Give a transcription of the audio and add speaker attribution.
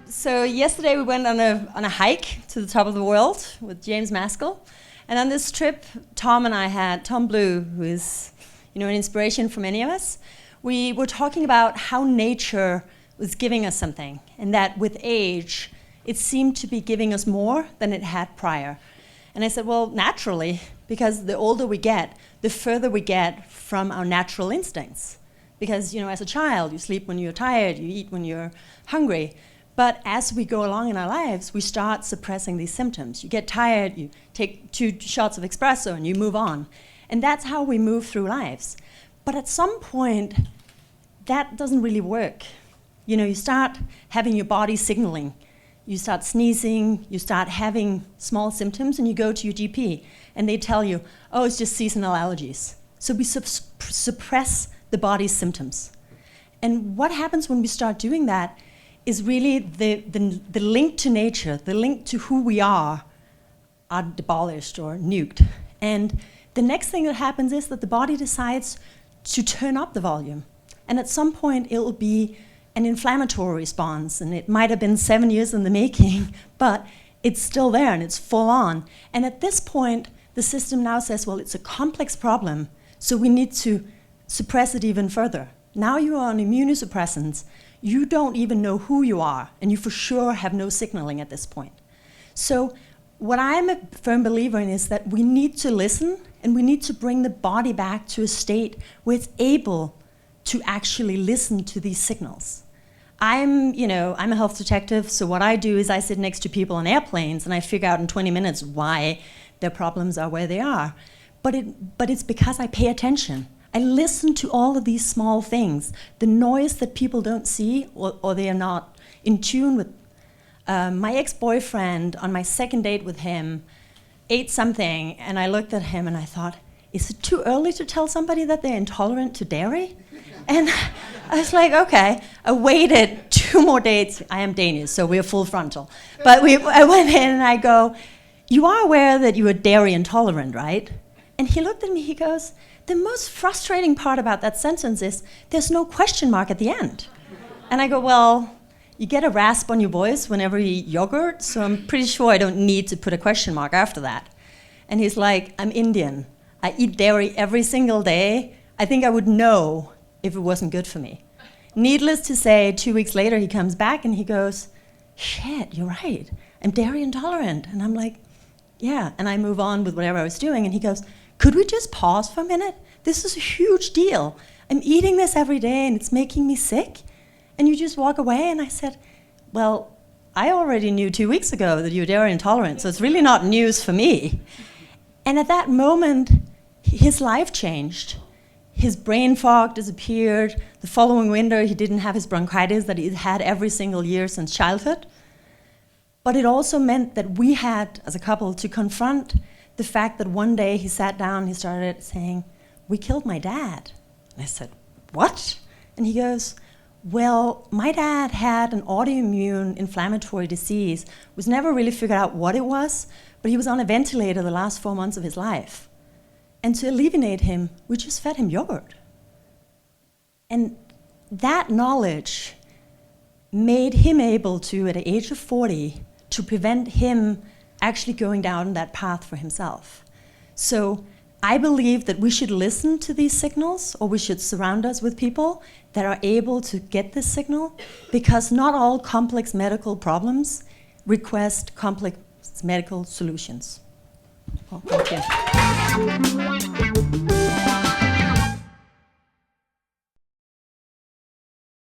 Speaker 1: So yesterday we went on a hike to the top of the world with James Maskell. And on this trip, Tom and I had Tom Blue, who is an inspiration for many of us. We were talking about how nature was giving us something, and that with age, it seemed to be giving us more than it had prior. And I said, well, naturally, because the older we get, the further we get from our natural instincts. Because, as a child, you sleep when you're tired, you eat when you're hungry. But as we go along in our lives, we start suppressing these symptoms. You get tired, you take 2 shots of espresso, and you move on. And that's how we move through lives. But at some point, that doesn't really work. You start having your body signaling. You start sneezing, you start having small symptoms, and you go to your GP, and they tell you, oh, it's just seasonal allergies. So we suppress the body's symptoms. And what happens when we start doing that is really the link to nature, the link to who we are abolished or nuked. And the next thing that happens is that the body decides to turn up the volume. And at some point, it will be an inflammatory response, and it might have been 7 years in the making, but it's still there and it's full on. And at this point, the system now says, well, it's a complex problem, so we need to suppress it even further. Now you are on immunosuppressants. You don't even know who you are, and you for sure have no signaling at this point. So what I'm a firm believer in is that we need to listen, and we need to bring the body back to a state where it's able to actually listen to these signals. I'm a health detective, so what I do is I sit next to people on airplanes, and I figure out in 20 minutes why their problems are where they are. But it's because I pay attention. I listen to all of these small things, the noise that people don't see or they are not in tune with. My ex-boyfriend, on my second date with him, ate something, and I looked at him and I thought, is it too early to tell somebody that they're intolerant to dairy? And I was like, okay. I waited 2 more dates. I am Danish, so we're full frontal. But I went in and I go, you are aware that you are dairy intolerant, right? And he looked at me, he goes, the most frustrating part about that sentence is there's no question mark at the end. And I go, well, you get a rasp on your voice whenever you eat yogurt, so I'm pretty sure I don't need to put a question mark after that. And he's like, I'm Indian. I eat dairy every single day. I think I would know if it wasn't good for me. Needless to say, 2 weeks later, he comes back and he goes, shit, you're right. I'm dairy intolerant. And I'm like, yeah. And I move on with whatever I was doing. And he goes, could we just pause for a minute? This is a huge deal. I'm eating this every day and it's making me sick. And you just walk away. And I said, well, I already knew 2 weeks ago that you're dairy intolerant, so it's really not news for me. And at that moment, his life changed. His brain fog disappeared. The following winter, he didn't have his bronchitis that he'd had every single year since childhood. But it also meant that we had, as a couple, to confront the fact that one day he sat down, he started saying, we killed my dad. And I said, what? And he goes, well, my dad had an autoimmune inflammatory disease. It was never really figured out what it was, but he was on a ventilator the last 4 months of his life. And to alleviate him, we just fed him yogurt. And that knowledge made him able to, at the age of 40, to prevent him actually going down that path for himself. So I believe that we should listen to these signals, or we should surround us with people that are able to get this signal, because not all complex medical problems request complex medical solutions. Well, thank you.